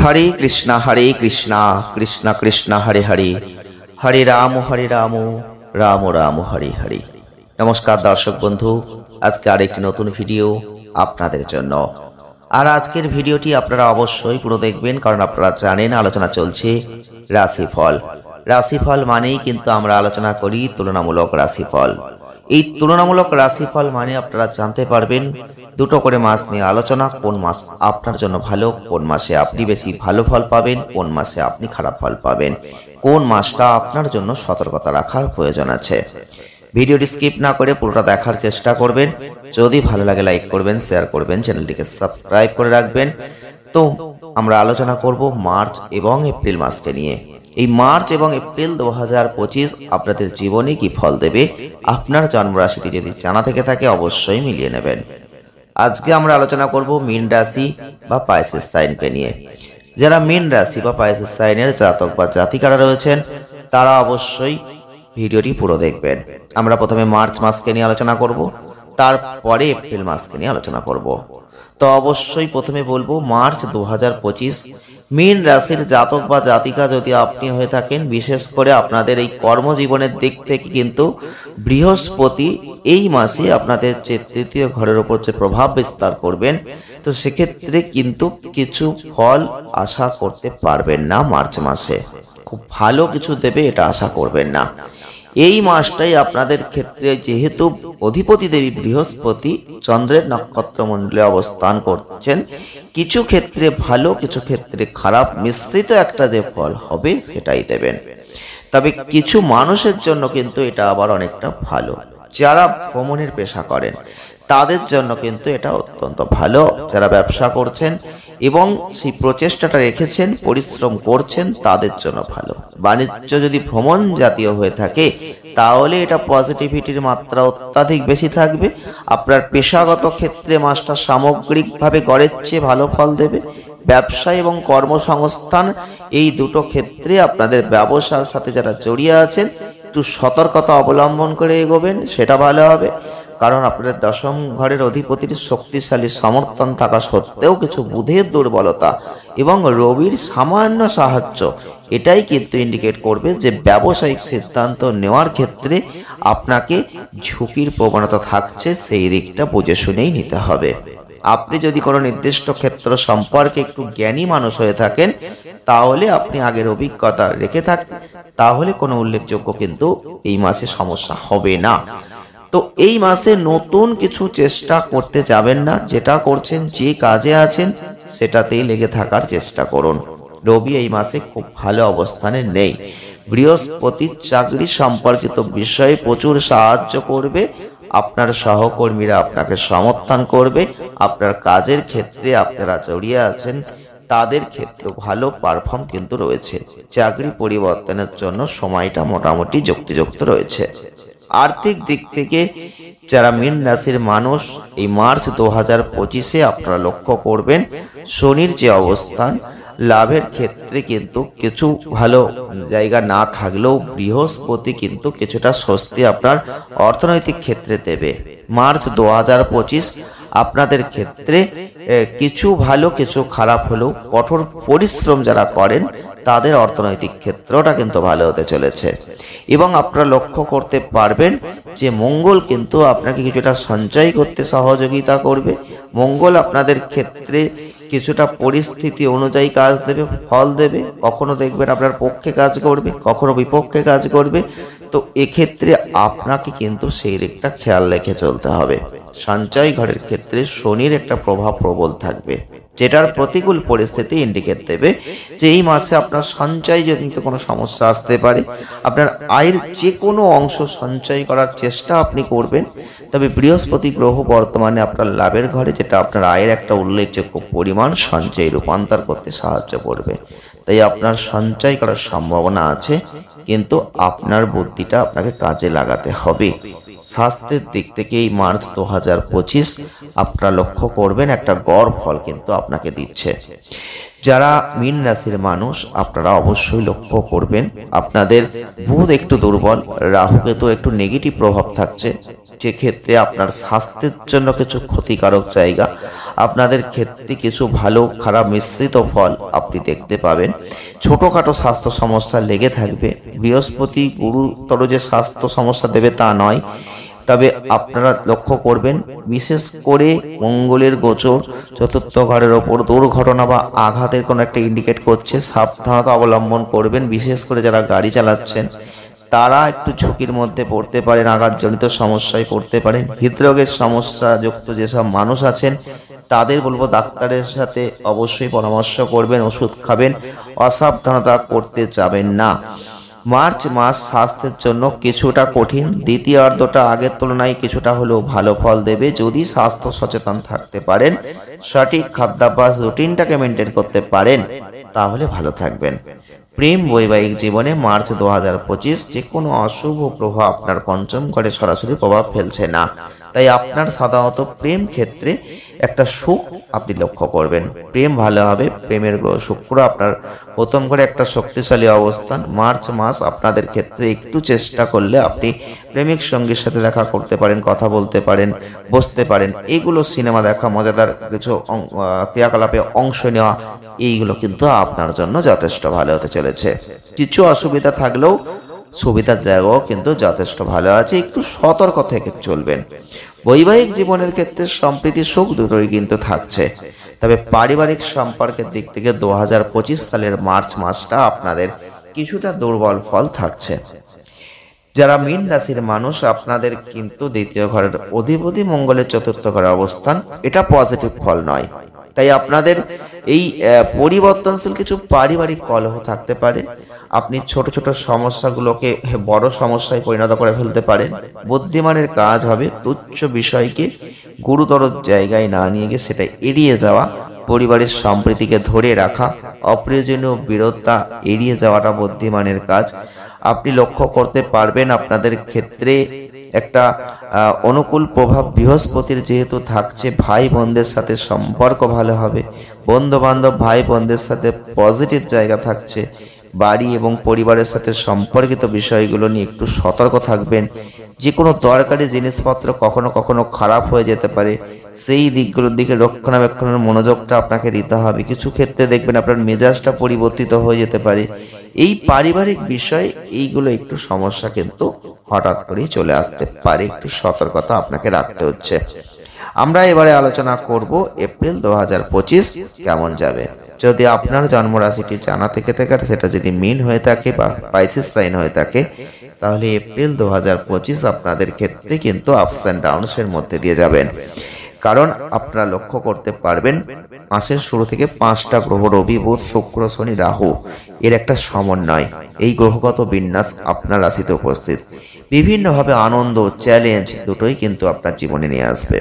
হরে কৃষ্ণ কৃষ্ণ কৃষ্ণ হরে হরে, হরে রাম রাম রাম হরে হরে। নমস্কার দর্শক বন্ধু, আজকে আরেকটি নতুন ভিডিও আপনাদের জন্য। আর আজকের ভিডিওটি আপনারা অবশ্যই পুরো দেখবেন, কারণ আপনারা জানেন আলোচনা চলছে রাশিফল। রাশিফল মানেই কিন্তু আমরা আলোচনা করি তুলনামূলক রাশিফল। এই তুলনামূলক রাশিফল মানে আপনারা জানতে পারবেন দুটো করে মাস নিয়ে আলোচনা, কোন মাস আপনার জন্য ভালো, কোন মাসে আপনি বেশি ভালো ফল পাবেন, কোন মাসে আপনি খারাপ ফল পাবেন, কোন মাসটা আপনার জন্য সতর্কতা রাখার প্রয়োজন আছে। ভিডিওটি স্কিপ না করে পুরোটা দেখার চেষ্টা করবেন। যদি ভালো লাগে লাইক করবেন, শেয়ার করবেন, চ্যানেলটিকে সাবস্ক্রাইব করে রাখবেন। তো আমরা আলোচনা করব মার্চ এবং এপ্রিল মাসকে নিয়ে। এই মার্চ এবং এপ্রিল 2025 আপনাদের জীবনে কি ফল দেবে, আপনার জন্মরাশিটি যদি জানা থেকে থাকে অবশ্যই মিলিয়ে নেবেন। আজকে আমরা আলোচনা করব মীন রাশি বা পাইসেস সাইনকে নিয়ে। যারা মীন রাশি বা পাইসেস সাইনের জাতক বা জাতিকারা রয়েছেন তারা অবশ্যই ভিডিওটি পুরো দেখবেন। আমরা প্রথমে মার্চ মাসকে নিয়ে আলোচনা করব, তারপরে এপ্রিল মাসকে নিয়ে আলোচনা করব। তো অবশ্যই প্রথমে বলবো মার্চ 2025 মীন রাশির জাতক বা জাতিকা যদি আপনি হয়ে থাকেন, বিশেষ করে আপনাদের এই কর্মজীবনের দিক থেকে কিন্তু বৃহস্পতি এই মাসে আপনাদের যে তৃতীয় ঘরের উপর যে প্রভাব বিস্তার করবেন, তো সেক্ষেত্রে কিন্তু কিছু ফল আশা করতে পারবেন না। মার্চ মাসে খুব ভালো কিছু দেবে এটা আশা করবেন না। এই মাসটাই আপনাদের ক্ষেত্রে যেহেতু অধিপতি দেবী বৃহস্পতি চন্দ্রের নক্ষত্র মণ্ডলে অবস্থান করছেন, কিছু ক্ষেত্রে ভালো কিছু ক্ষেত্রে খারাপ মিশ্রিত একটা যে ফল হবে সেটাই দেবেন। তবে কিছু মানুষের জন্য কিন্তু এটা আবার অনেকটা ভালো। যারা ভ্রমণের পেশা করেন তাদের জন্য কিন্তু এটা অত্যন্ত ভালো। যারা ব্যবসা করছেন এবং সেই প্রচেষ্টাটা রেখেছেন, পরিশ্রম করছেন, তাদের জন্য ভালো। বাণিজ্য যদি ভ্রমণ জাতীয় হয়ে থাকে তাহলে এটা পজিটিভিটির মাত্রা অত্যাধিক বেশি থাকবে। আপনার পেশাগত ক্ষেত্রে মাসটা সামগ্রিকভাবে গড়ের চেয়ে ভালো ফল দেবে। ব্যবসা এবং কর্মসংস্থান এই দুটো ক্ষেত্রে আপনাদের ব্যবসার সাথে যারা জড়িয়ে আছেন একটু সতর্কতা অবলম্বন করে এগোবেন, সেটা ভালো হবে। কারণ আপনাদের দশম ঘরের অধিপতির শক্তিশালী সমর্থন থাকা সত্ত্বেও কিছু বুধের দুর্বলতা এবং রবির সামান্য সাহায্য এটাই কিন্তু ইন্ডিকেট করবে যে ব্যবসায়িক সিদ্ধান্ত নেওয়ার ক্ষেত্রে আপনাকে ঝুঁকির প্রবণতা থাকছে, সেই দিকটা বুঝে শুনেই নিতে হবে। আপনি যদি কোনো নির্দিষ্ট ক্ষেত্র সম্পর্কে একটু জ্ঞানী মানুষ হয়ে থাকেন তাহলে আপনি আগের অভিজ্ঞতা রেখে থাকেন, তাহলে কোনো উল্লেখযোগ্য কিন্তু এই মাসে সমস্যা হবে না। তো এই মাসে নতুন কিছু চেষ্টা করতে যাবেন না। যেটা করছেন, যে কাজে আছেন সেটাতেই লেগে থাকার চেষ্টা করুন। রবি এই মাসে খুব ভালো অবস্থানে নেই। বৃহস্পতি চাকরি সম্পর্কিত বিষয়ে প্রচুর সাহায্য করবে। আপনার সহকর্মীরা আপনাকে সমর্থন করবে। আপনার কাজের ক্ষেত্রে আপনারা জড়িয়ে আছেন তাদের ক্ষেত্রে ভালো পারফর্ম কিন্তু রয়েছে। চাকরি পরিবর্তনের জন্য সময়টা মোটামুটি যুক্তিযুক্ত রয়েছে। আর্থিক দিক থেকে যারা মীন রাশির মানুষ এই মার্চ 2025 আপনারা লক্ষ্য করবেন শনির যে অবস্থান, লাভের ক্ষেত্রে কিন্তু কিছু ভালো জায়গা না থাকলেও বৃহস্পতি কিন্তু কিছুটা স্বস্তি আপনার অর্থনৈতিক ক্ষেত্রে দেবে। মার্চ 2025 আপনাদের ক্ষেত্রে কিছু ভালো কিছু খারাপ হলেও কঠোর পরিশ্রম যারা করেন তাদের অর্থনৈতিক ক্ষেত্রটা কিন্তু ভালো হতে চলেছে। এবং আপনারা লক্ষ্য করতে পারবেন যে মঙ্গল কিন্তু আপনাকে কিছুটা সঞ্চয় করতে সহযোগিতা করবে। মঙ্গল আপনাদের ক্ষেত্রে কিছুটা পরিস্থিতি অনুযায়ী কাজ দেবে, ফল দেবে। কখনো দেখবেন আপনার পক্ষে কাজ করবে, কখনো বিপক্ষে কাজ করবে। তো এক্ষেত্রে আপনাকে কিন্তু সেই দিকটা খেয়াল রেখে চলতে হবে। সঞ্চয় ঘরের ক্ষেত্রে শনির একটা প্রভাব প্রবল থাকবে, যেটার প্রতিকূল পরিস্থিতি ইন্ডিকেট দেবে যে এই মাসে আপনার সঞ্চয় জনিত কোনো সমস্যা আসতে পারে। আপনার আয়ের যে কোনো অংশ সঞ্চয় করার চেষ্টা আপনি করবেন। তবে বৃহস্পতি গ্রহ বর্তমানে আপনার লাভের ঘরে, যেটা আপনার আয়ের একটা উল্লেখযোগ্য পরিমাণ সঞ্চয় রূপান্তর করতে সাহায্য করবে। তাই আপনার সঞ্চয় করার সম্ভাবনা আছে, কিন্তু আপনার বুদ্ধিটা আপনাকে কাজে লাগাতে হবে। স্বাস্থ্যের দিক থেকে এই মার্চ 2025 আপনারা লক্ষ্য করবেন একটা গড় ফল কিন্তু আপনাকে দিচ্ছে। যারা মীন রাশির মানুষ আপনারা অবশ্যই লক্ষ্য করবেন, আপনাদের বুধ একটু দুর্বল, রাহু কেতুর একটু নেগেটিভ প্রভাব থাকছে, যে ক্ষেত্রে আপনার স্বাস্থ্যের জন্য কিছু ক্ষতিকারক জায়গা, আপনাদের ক্ষেত্রে কিছু ভালো খারাপ মিশ্রিত ফল আপনি দেখতে পাবেন। ছোটখাটো স্বাস্থ্য সমস্যা লেগে থাকবে। বৃহস্পতি গুরুতর যে স্বাস্থ্য সমস্যা দেবে তা নয়, তবে আপনারা লক্ষ্য করবেন বিশেষ করে মঙ্গলের গোচর চতুর্থ ঘরের ওপর দুর্ঘটনা বা আঘাতের কোনো একটা ইন্ডিকেট করছে। সাবধানতা অবলম্বন করবেন, বিশেষ করে যারা গাড়ি চালাচ্ছেন তারা একটু ঝুঁকির মধ্যে পড়তে পারেন, আঘাতজনিত সমস্যায় পড়তে পারেন। হৃদরোগের সমস্যা যুক্ত যেসব মানুষ আছেন তাদের বলবো ডাক্তারের সাথে অবশ্যই পরামর্শ করবেন, ওষুধ খাবেন, অসাবধানতা করতে যাবেন না। মার্চ মাস স্বাস্থ্যের জন্য কিছুটা কঠিন, দ্বিতীয়ার্ধটা আগের তুলনায় কিছুটা হলেও ভালো ফল দেবে যদি স্বাস্থ্য সচেতন থাকতে পারেন, সঠিক খাদ্যাভ্যাস রুটিনটাকে মেনটেন করতে পারেন, তাহলে ভালো থাকবেন। প্রেম বৈবাহিক জীবনে মার্চ 2025 যে কোনো অশুভ প্রভাব আপনার পঞ্চম ঘরে সরাসরি প্রভাব ফেলছে না, তাই আপনার সাধারণত প্রেম ক্ষেত্রে একটা সুখ আপনি লক্ষ্য করবেন। প্রেম ভালো হবে, প্রেমের গ্রহ শুক্র আপনার প্রথম ঘরে একটা শক্তিশালী অবস্থান। মার্চ মাস আপনাদের ক্ষেত্রে একটু চেষ্টা করলে আপনি প্রেমিক সঙ্গীর সাথে দেখা করতে পারেন, কথা বলতে পারেন, বসতে পারেন। এইগুলো সিনেমা দেখা, মজাদার কিছু ক্রিয়াকলাপে অংশ নেওয়া, এইগুলো কিন্তু আপনার জন্য যথেষ্ট ভালো হতে চলেছে। কিছু অসুবিধা থাকলেও সুবিধার জায়গাও কিন্তু যথেষ্ট ভালো আছে, একটু সতর্ক থেকে চলবেন। বৈবাহিক জীবনের ক্ষেত্রে সম্প্রীতি সুখ দুটোই কিন্তু থাকছে, তবে পারিবারিক সম্পর্কের দিক থেকে 2025 সালের মার্চ মাসটা আপনাদের কিছুটা দুর্বল ফল থাকছে। যারা মীন রাশির মানুষ আপনাদের কিন্তু দ্বিতীয় ঘরের অধিপতি মঙ্গলের চতুর্থ ঘরে অবস্থান, এটা পজিটিভ ফল নয়, তাই আপনাদের এই পরিবর্তনশীল কিছু পারিবারিক কলহ থাকতে পারে। আপনি ছোট ছোট সমস্যাগুলোকে বড় সমস্যায় পরিণত করে ফেলতে পারেন। বুদ্ধিমানের কাজ হবে তুচ্ছ বিষয়কে গুরুতর জায়গায় না নিয়ে গিয়ে সেটা এড়িয়ে যাওয়া, পরিবারের সম্প্রীতিকে ধরে রাখা, অপ্রয়োজনীয় বিরোধতা এড়িয়ে যাওয়াটা বুদ্ধিমানের কাজ। আপনি লক্ষ্য করতে পারবেন আপনাদের ক্ষেত্রে একটা অনুকূল প্রভাব বৃহস্পতির যেহেতু থাকছে, ভাই বোনদের সাথে সম্পর্ক ভালো হবে, বন্ধু বান্ধব ভাই বোনদের সাথে পজিটিভ জায়গা থাকছে। বাড়ি এবং পরিবারের সাথে সম্পর্কিত বিষয়গুলো নিয়ে একটু সতর্ক থাকবেন। যে কোনো দরকারি জিনিসপত্র কখনো কখনো খারাপ হয়ে যেতে পারে, সেই দিকগুলোর দিকে রক্ষণাবেক্ষণের মনোযোগটা আপনাকে দিতে হবে। কিছু ক্ষেত্রে দেখবেন আপনার মেজাজটা পরিবর্তিত হয়ে যেতে পারে। এই পারিবারিক বিষয় এইগুলো একটু সমস্যা কিন্তু হঠাৎ করেই চলে আসতে পারে, একটু সতর্কতা আপনাকে রাখতে হচ্ছে। আমরা এবারে আলোচনা করব এপ্রিল 2025 কেমন যাবে। যদি আপনার জন্মরাশিটি জানা থেকে থাকে, সেটা যদি মীন হয়ে থাকে বা পাইসিস সাইন হয়ে থাকে, তাহলে এপ্রিল 2025 আপনাদের ক্ষেত্রে কিন্তু আপস অ্যান্ড ডাউনস এর মধ্যে দিয়ে যাবেন। কারণ আপনারা লক্ষ্য করতে পারবেন মাসের শুরু থেকে 5টা গ্রহ, রবি বুধ শুক্র শনি রাহু, এর একটা সমন্বয়, এই গ্রহগত বিন্যাস আপনার রাশিতে উপস্থিত। বিভিন্নভাবে আনন্দ, চ্যালেঞ্জ দুটোই কিন্তু আপনার জীবনে নিয়ে আসবে।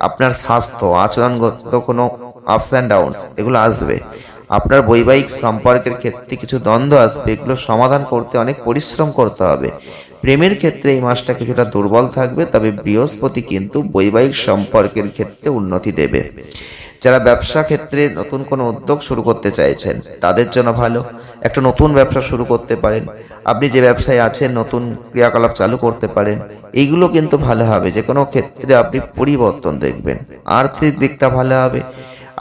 আপনার স্বাস্থ্য, আচরণগত কোনো আপস অ্যান্ড ডাউনস এগুলো আসবে। আপনার বৈবাহিক সম্পর্কের ক্ষেত্রে কিছু দ্বন্দ্ব আসবে, এগুলো সমাধান করতে অনেক পরিশ্রম করতে হবে। প্রেমের ক্ষেত্রে এই মাসটা কিছুটা দুর্বল থাকবে, তবে বৃহস্পতি কিন্তু বৈবাহিক সম্পর্কের ক্ষেত্রে উন্নতি দেবে। যারা ব্যবসা ক্ষেত্রে নতুন কোনো উদ্যোগ শুরু করতে চাইছেন তাদের জন্য ভালো, একটা নতুন ব্যবসা শুরু করতে পারেন। আপনি যে ব্যবসায় আছেন নতুন ক্রিয়াকলাপ চালু করতে পারেন, এইগুলো কিন্তু ভালো হবে। যে কোনো ক্ষেত্রে আপনি পরিবর্তন দেখবেন। আর্থিক দিকটা ভালো হবে।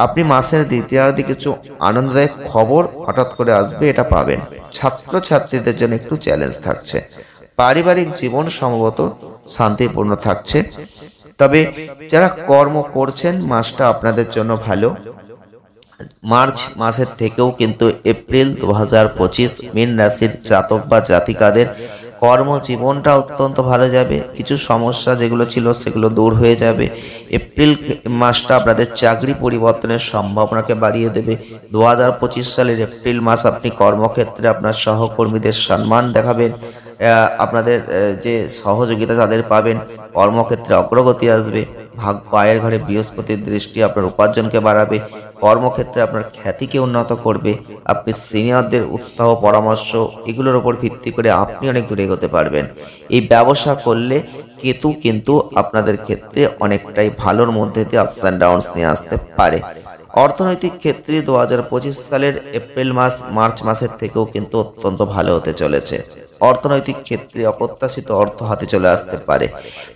আপনি মাসের দ্বিতীয়ার্ধে কিছু আনন্দদায়ক খবর হঠাৎ করে আসবে, এটা পাবেন। ছাত্রছাত্রীদের জন্য একটু চ্যালেঞ্জ থাকছে। পারিবারিক জীবন সম্ভবত শান্তিপূর্ণ থাকছে, তবে যারা কর্ম করছেন মাসটা আপনাদের জন্য ভালো। মার্চ মাসের থেকেও কিন্তু এপ্রিল 2025 মীন রাশির জাতক বা জাতিকাদের কর্মজীবনটা অত্যন্ত ভালো যাবে। কিছু সমস্যা যেগুলো ছিল সেগুলো দূর হয়ে যাবে। এপ্রিল মাসটা আপনাদের চাকরি পরিবর্তনের সম্ভাবনাকে বাড়িয়ে দেবে। 2025 সালের এপ্রিল মাস আপনি কর্মক্ষেত্রে আপনার সহকর্মীদের সম্মান দেখাবেন, আপনাদের যে সহযোগিতা তাদের পাবেন, কর্মক্ষেত্রে অগ্রগতি আসবে। ভাগ্য আয়ের ঘরে বৃহস্পতির দৃষ্টি আপনার উপার্জনকে বাড়াবে, কর্মক্ষেত্রে আপনার খ্যাতিকে উন্নত করবে। আপনি সিনিয়রদের উৎসাহ, পরামর্শ এগুলোর উপর ভিত্তি করে আপনি অনেক দূরে এগোতে পারবেন। এই ব্যবসা করলে কেতু কিন্তু আপনাদের ক্ষেত্রে অনেকটাই ভালোর মধ্যে দিয়ে আপস অ্যান্ড ডাউনস নিয়ে আসতে পারে। অর্থনৈতিক ক্ষেত্রে 2025 সালের এপ্রিল মাস মার্চ মাসের থেকেও কিন্তু অত্যন্ত ভালো হতে চলেছে। অর্থনৈতিক ক্ষেত্রে অপ্রত্যাশিত অর্থ হাতে চলে আসতে পারে,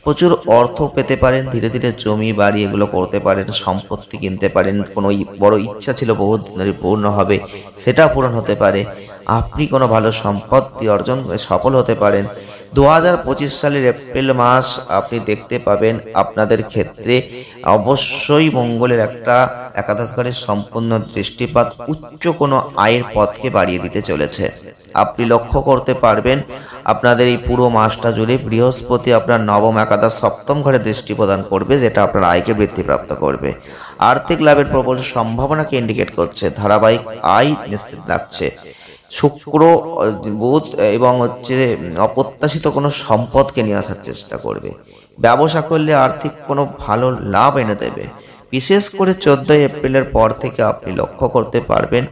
প্রচুর অর্থ পেতে পারেন, ধীরে ধীরে জমি বাড়ি এগুলো করতে পারেন, সম্পত্তি কিনতে পারেন, কোনো বড় ইচ্ছা ছিল বহুত দিনের পূর্ণ হবে, সেটা পূরণ হতে পারে, আপনি কোনো ভালো সম্পত্তি অর্জন করে সফল হতে পারেন। 2025 সালের এপ্রিল মাস আপনি দেখতে পাবেন আপনাদের ক্ষেত্রে অবশ্যই মঙ্গলের একটা একাদশ ঘরের সম্পূর্ণ দৃষ্টিপাত উচ্চ কোনো আয়ের পথকে বাড়িয়ে দিতে চলেছে। আপনি লক্ষ্য করতে পারবেন আপনাদের এই পুরো মাসটা জুড়ে বৃহস্পতি আপনার নবম একাদশ সপ্তম ঘরে দৃষ্টি প্রদান করবে, যেটা আপনার আয়কে বৃদ্ধিপ্রাপ্ত করবে। আর্থিক লাভের প্রবল সম্ভাবনাকে ইন্ডিকেট করছে, ধারাবাহিক আয় নিশ্চিত লাগছে। শুক্র বুধ এবং অপ্রত্যাশিত কোনো সম্পদকে নিয়ে আসার চেষ্টা করবে। ব্যবসা করলে আর্থিক কোনো ভালো লাভ এনে দেবে। বিশেষ করে 14 এপ্রিলের পর থেকে আপনি লক্ষ্য করতে পারবেন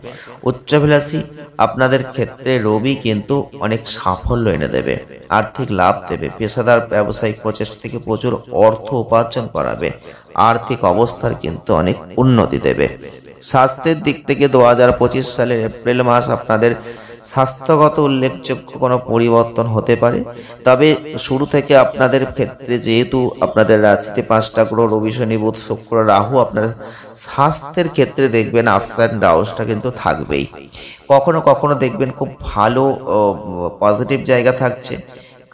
উচ্চাভিলাষী আপনাদের ক্ষেত্রে রবি কিন্তু অনেক সাফল্য এনে দেবে, আর্থিক লাভ দেবে, পেশাদার ব্যবসায়িক প্রচেষ্টা থেকে প্রচুর অর্থ উপার্জন করাবে, আর্থিক অবস্থার কিন্তু অনেক উন্নতি দেবে। স্বাস্থ্যের দিক থেকে 2025 সালের এপ্রিল মাস আপনাদের স্বাস্থ্যগত উল্লেখযোগ্য কোনো পরিবর্তন হতে পারে। তবে শুরু থেকে আপনাদের ক্ষেত্রে যেহেতু আপনাদের রাশিতে 5টা গ্রহ রবি শনি বুধ শুক্র রাহু, আপনার স্বাস্থ্যের ক্ষেত্রে দেখবেন আপস অ্যান্ড ডাউনসটা কিন্তু থাকবেই। কখনো কখনো দেখবেন খুব ভালো পজিটিভ জায়গা থাকছে,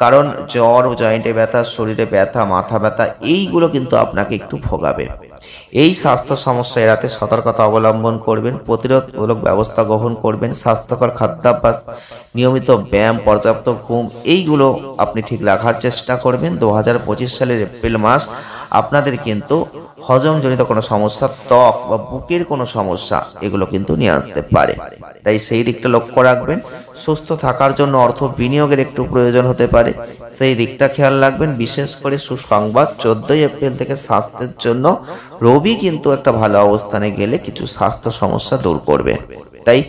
কারণ জ্বর, জয়েন্টে ব্যথা, শরীরে ব্যথা, মাথা ব্যথা এইগুলো কিন্তু আপনাকে একটু ভোগাবে। এই স্বাস্থ্য সমস্যা এড়াতে সতর্কতা অবলম্বন করবেন, প্রতিরোধমূলক ব্যবস্থা গ্রহণ করবেন, স্বাস্থ্যকর খাদ্যাভ্যাস, নিয়মিত ব্যায়াম, পর্যাপ্ত ঘুম এইগুলো আপনি ঠিক রাখার চেষ্টা করবেন। 2025 সালের এপ্রিল মাস আপনাদের কিন্তু হজমজনিত কোনো সমস্যা, ত্বক বা বুকের কোনো সমস্যা এগুলো কিন্তু নিয়ে আসতে পারে, তাই সেই দিকটা লক্ষ্য রাখবেন। সুস্থ থাকার জন্য অর্থ বিনিয়োগের একটু প্রয়োজন হতে পারে, সেই দিকটা খেয়াল রাখবেন। বিশেষ করে সুসংবাদ, 14 এপ্রিল থেকে স্বাস্থ্যের জন্য রবি কিন্তু একটা ভালো অবস্থানে গেলে কিছু স্বাস্থ্য সমস্যা দূর করবে। তাই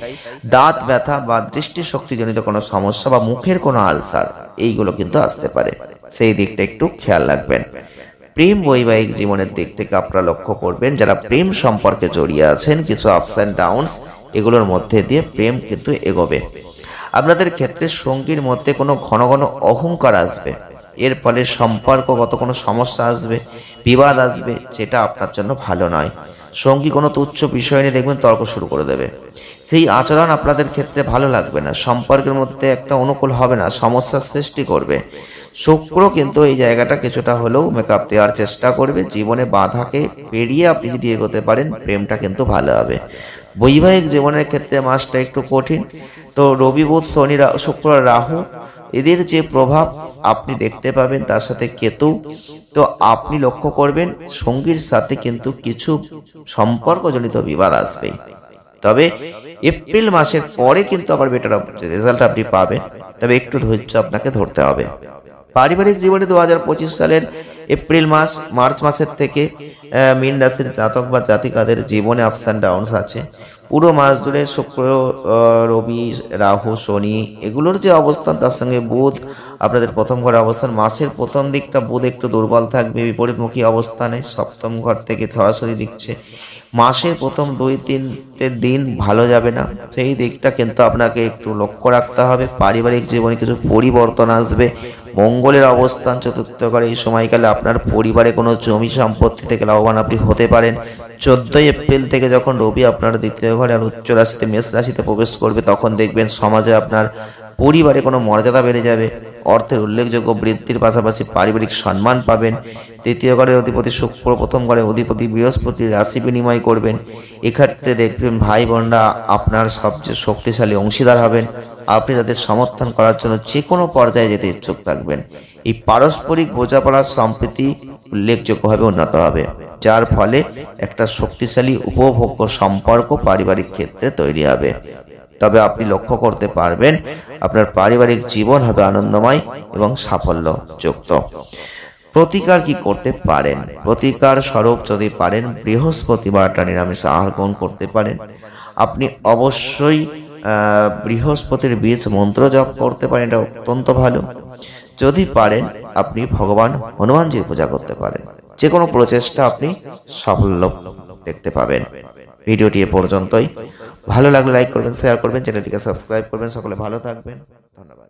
দাঁত ব্যথা বা দৃষ্টিশক্তিজনিত কোনো সমস্যা বা মুখের কোনো আলসার এইগুলো কিন্তু আসতে পারে, সেই দিকটা একটু খেয়াল রাখবেন। প্রেম বৈবাহিক জীবনের দিক থেকে আপনারা লক্ষ্য করবেন যারা প্রেম সম্পর্কে জড়িয়ে আছেন, কিছু আপস অ্যান্ড ডাউনস এগুলোর মধ্যে দিয়ে প্রেম কিন্তু এগোবে। আপনাদের ক্ষেত্রে সঙ্গীর মধ্যে কোনো ঘন ঘন অহংকার আসবে, এর ফলে সম্পর্কগত কোনো সমস্যা আসবে, বিবাদ আসবে, যেটা আপনার জন্য ভালো নয়। সঙ্গী কোনো তুচ্ছ বিষয় নিয়ে দেখবেন তর্ক শুরু করে দেবে, সেই আচরণ আপনাদের ক্ষেত্রে ভালো লাগবে না, সম্পর্কের মধ্যে একটা অনুকূল হবে না, সমস্যার সৃষ্টি করবে। শুক্র কিন্তু এই জায়গাটা কিছুটা হলেও মেকআপ দেওয়ার চেষ্টা করবে, জীবনে বাধাকে পেরিয়ে আপনি যদি এগোতে পারেন প্রেমটা কিন্তু ভালো হবে। বৈবাহিক জীবনের ক্ষেত্রে মাসটা একটু কঠিন, তো রবি বুধ শনি শুক্র রাহু এদের যে প্রভাব আপনি দেখতে পাবেন, তার সাথে কেতু, তো আপনি লক্ষ্য করবেন সঙ্গীর সাথে কিন্তু কিছু সম্পর্কজনিত বিবাদ আসবে। তবে এপ্রিল মাসের পরে কিন্তু আবার বেটার রেজাল্ট আপনি পাবেন, তবে একটু ধৈর্য আপনাকে ধরতে হবে। পারিবারিক জীবনে 2025 সালের এপ্রিল মাস মার্চ মাসের থেকে মীন রাশির জাতক বা জাতিকাদের জীবনে আপস অ্যান্ড ডাউনস আছে। পুরো মাস জুড়ে শুক্র, রবি, রাহু, শনি এগুলোর যে অবস্থান, তার সঙ্গে বুধ আপনাদের প্রথম ঘরে অবস্থান। মাসের প্রথম দিকটা বুধ একটু দুর্বল থাকবে, বিপরীতমুখী অবস্থানে সপ্তম ঘর থেকে সরাসরি দিচ্ছে। মাসের প্রথম 2-3 দিন ভালো যাবে না, সেই দিকটা কিন্তু আপনাকে একটু লক্ষ্য রাখতে হবে। পারিবারিক জীবনে কিছু পরিবর্তন আসবে। মঙ্গলের অবস্থান চতুর্থ ঘরে, এই সময়কালে আপনার পরিবারে কোনো জমি সম্পত্তি থেকে লাভবান আপনি হতে পারেন। 14 এপ্রিল থেকে যখন রবি আপনার দ্বিতীয় ঘরে আর উচ্চ রাশিতে মেষ রাশিতে প্রবেশ করবে, তখন দেখবেন সমাজে আপনার পরিবারে কোনো মর্যাদা বেড়ে যাবে, অর্থের উল্লেখযোগ্য বৃদ্ধির পাশাপাশি পারিবারিক সম্মান পাবেন। তৃতীয় ঘরের অধিপতি শুক্র, প্রথম ঘরের অধিপতি বৃহস্পতি রাশি বিনিময় করবেন। এক্ষেত্রে দেখবেন ভাই বোনরা আপনার সবচেয়ে শক্তিশালী অংশীদার হবেন, আপনি তাদের সমর্থন করার জন্য যে কোনো পর্যায়ে যেতে ইচ্ছুক থাকবেন। এই পারস্পরিক বোঝাপড়ার সম্প্রীতি উল্লেখযোগ্যভাবে উন্নত হবে, যার ফলে একটা শক্তিশালী উপভোগ্য সম্পর্ক পারিবারিক ক্ষেত্রে তৈরি হবে। তবে আপনি লক্ষ্য করতে পারবেন আপনার পারিবারিক জীবন হবে আনন্দময় এবং সাফল্যযুক্ত। প্রতিকার কি করতে পারেন? প্রতিকার স্বরূপ যদি পারেন বৃহস্পতিবারটা নিরামিষ আহার গ্রহণ করতে পারেন। আপনি অবশ্যই বৃহস্পতির বীজ মন্ত্র জপ করতে পারেন, এটা অত্যন্ত ভালো। যদি পারেন আপনি ভগবান হনুমানজির পূজা করতে পারেন, যে কোনো প্রচেষ্টা আপনি সাফল্য দেখতে পাবেন। ভিডিওটি এ পর্যন্তই। ভালো লাগলে লাইক করবেন, শেয়ার করবেন, চ্যানেলটিকে সাবস্ক্রাইব করবেন। সকলে ভালো থাকবেন, ধন্যবাদ।